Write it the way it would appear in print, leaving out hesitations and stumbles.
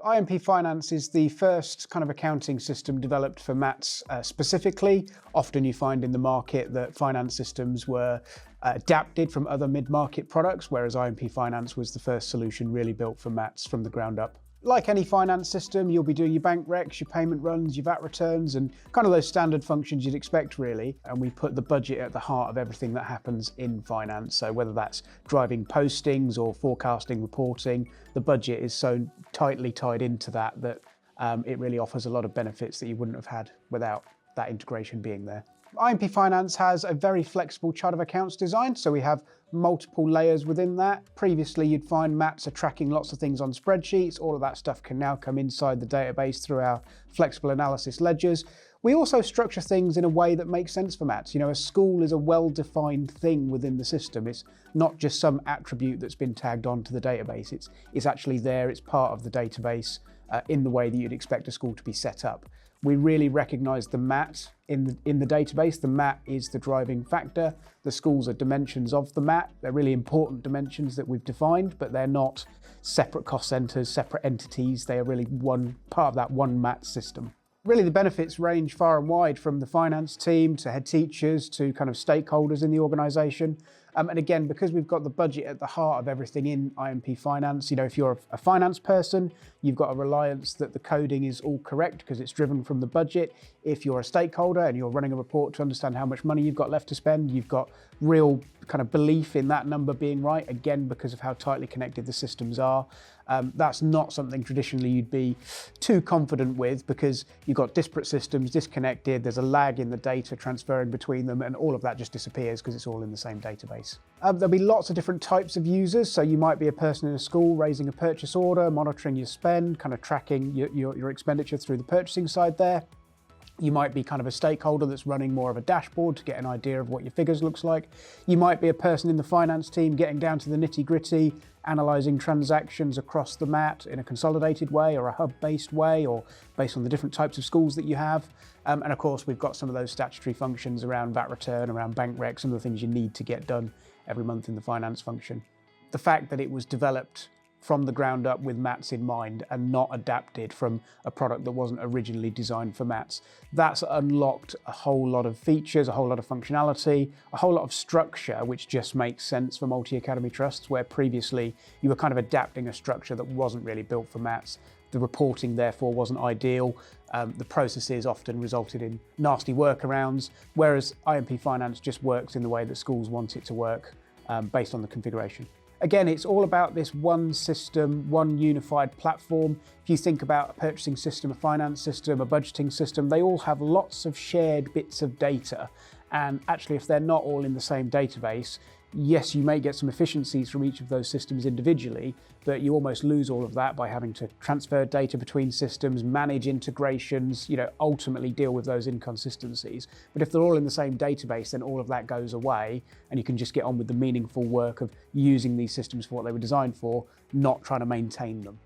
IMP Finance is the first kind of accounting system developed for maths specifically. Often you find in the market that finance systems were adapted from other mid-market products, whereas IMP Finance was the first solution really built for maths from the ground up. Like any finance system, you'll be doing your bank recs, your payment runs, your VAT returns, and kind of those standard functions you'd expect really. And we put the budget at the heart of everything that happens in finance. So whether that's driving postings or forecasting, reporting, the budget is so tightly tied into that it really offers a lot of benefits that you wouldn't have had without that integration being there. IMP Finance has a very flexible chart of accounts design, so we have multiple layers within that. Previously, you'd find maths are tracking lots of things on spreadsheets. All of that stuff can now come inside the database through our flexible analysis ledgers. We also structure things in a way that makes sense for maths. You know, a school is a well-defined thing within the system. It's not just some attribute that's been tagged onto the database. It's actually there, it's part of the database in the way that you'd expect a school to be set up. We really recognise the MAT in the database. The MAT is the driving factor. The schools are dimensions of the MAT. They're really important dimensions that we've defined, but they're not separate cost centres, separate entities. They are really one part of that one MAT system. Really, the benefits range far and wide, from the finance team to head teachers to kind of stakeholders in the organisation. And again, because we've got the budget at the heart of everything in IMP Finance, you know, if you're a finance person, you've got a reliance that the coding is all correct because it's driven from the budget. If you're a stakeholder and you're running a report to understand how much money you've got left to spend, you've got real kind of belief in that number being right, again, because of how tightly connected the systems are. That's not something traditionally you'd be too confident with because you've got disparate systems, disconnected, there's a lag in the data transferring between them, and all of that just disappears because it's all in the same database. There'll be lots of different types of users. So you might be a person in a school raising a purchase order, monitoring your spend, kind of tracking your expenditure through the purchasing side there. You might be kind of a stakeholder that's running more of a dashboard to get an idea of what your figures looks like. You might be a person in the finance team getting down to the nitty-gritty, analysing transactions across the MAT in a consolidated way or a hub-based way, or based on the different types of schools that you have. And of course, we've got some of those statutory functions around VAT return, around bank rec, some of the things you need to get done every month in the finance function. The fact that it was developed from the ground up with maths in mind and not adapted from a product that wasn't originally designed for maths, that's unlocked a whole lot of features, a whole lot of functionality, a whole lot of structure, which just makes sense for multi-academy trusts, where previously you were kind of adapting a structure that wasn't really built for maths. The reporting therefore wasn't ideal. The processes often resulted in nasty workarounds, whereas IMP Finance just works in the way that schools want it to work based on the configuration. Again, it's all about this one system, one unified platform. If you think about a purchasing system, a finance system, a budgeting system, they all have lots of shared bits of data. And actually, if they're not all in the same database, yes, you may get some efficiencies from each of those systems individually, but you almost lose all of that by having to transfer data between systems, manage integrations, ultimately deal with those inconsistencies. But if they're all in the same database, then all of that goes away and you can just get on with the meaningful work of using these systems for what they were designed for, not trying to maintain them.